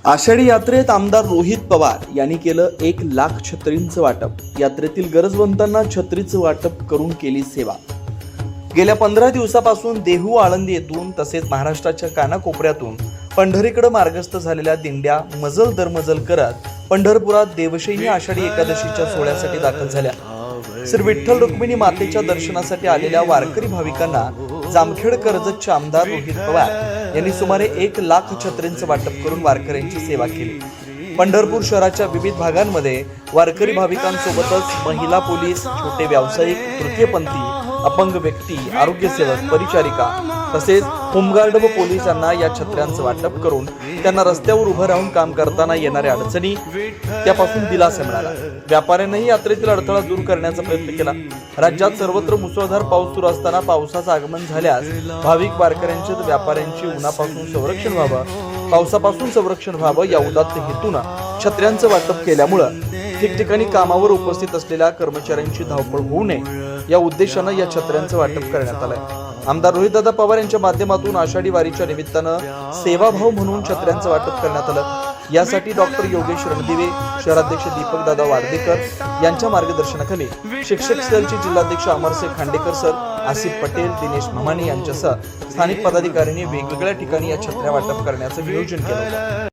आषाढी यात्रेत आमदार रोहित पवार यांनी केलं 1,00,000 छत्रींचं वाटप। यात्रेतील गरजवंतांना छत्रीचं वाटप करून केली सेवा। गेल्या 15 दिवसापासून देहू आळंदी येथून तसेच महाराष्ट्राच्या कानाकोपऱ्यातून पंढरीकडे मार्गस्थ झालेल्या दिंड्या मजल दरमजल करत पंढरपुरात देवशयनी आषाढी एकादशीच्या सोहळ्यासाठी दाखल झाल्या। श्री विठ्ठल रुक्मिणी मातेच्या दर्शनासाठी आलेल्या वारकरी भाविकांना जामखेड कर्जतचे आमदार रोहित पवार यांनी सुमारे 1,00,000 छत्रींचं वाटप करून वारकऱ्यांची सेवा केली। पंढरपूर शहराच्या विविध भागांमध्ये वारकरी भाविकांसोबतच महिला पोलीस, छोटे व्यावसायिक, तृतीयपंथी, अपंग व्यक्ती, आरोग्य सेवक, परिचारिका तसेच होमगार्ड व पोलिसांना या छत्र्यांचं वाटप करून त्यांना रस्त्यावर उभं राहून काम करताना येणाऱ्या अडचणी त्यापासून दिलासा मिळाला। व्यापाऱ्यांनाही यात्रेतील अडथळा दूर करण्याचा प्रयत्न केला। राज्यात सर्वत्र मुसळधार पाऊस सुरू असताना पावसाचं आगमन झाल्यास भाविक वारकऱ्यांचे व व्यापाऱ्यांची उन्हापासून संरक्षण व्हावं, पावसापासून संरक्षण व्हावं या उदात्त हेतूनं छत्र्यांचं वाटप केल्यामुळं ठिकठिकाणी कामावर उपस्थित असलेल्या कर्मचाऱ्यांची धावपळ होऊ नये या उद्देशानं या छत्र्यांचं वाटप करण्यात आलंय। आमदार रोहितदादा पवार यांच्या माध्यमातून आषाढी वारीच्या निमित्तानं सेवाभाव म्हणून छत्र्यांचं वाटप करण्यात आलं। यासाठी डॉक्टर योगेश रणदिवे, शहराध्यक्ष दीपक दादा वार्डेकर यांच्या मार्गदर्शनाखाली शिक्षक सेलचे जिल्हाध्यक्ष अमरसिंह खांडेकर सर, आसिफ पटेल, दिनेश ममानी यांच्यासह स्थानिक पदाधिकाऱ्यांनी वेगवेगळ्या ठिकाणी या छत्र्या वाटप करण्याचं नियोजन केलं।